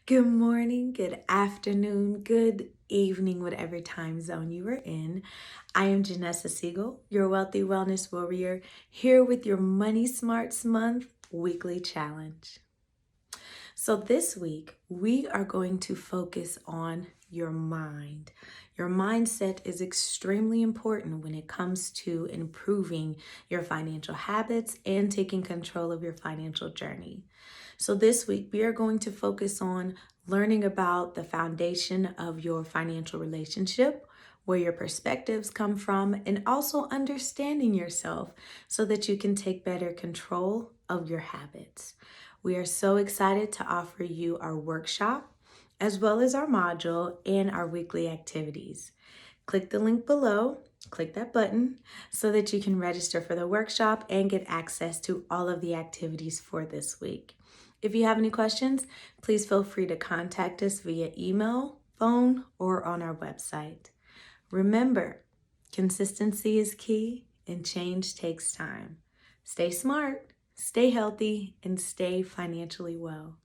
Good morning, good afternoon, good evening, whatever time zone you are in. I am Janessa Siegel, your wealthy wellness warrior, here with your Money Smarts Month weekly challenge. So, this week we are going to focus on your mind. Your mindset is extremely important when it comes to improving your financial habits and taking control of your financial journey. So, this week we are going to focus on learning about the foundation of your financial relationship, where your perspectives come from, and also understanding yourself so that you can take better control of your habits. We are so excited to offer you our workshop, as well as our module and our weekly activities. Click the link below, click that button so that you can register for the workshop and get access to all of the activities for this week. If you have any questions, please feel free to contact us via email, phone, or on our website. Remember, consistency is key and change takes time. Stay smart, stay healthy, and stay financially well.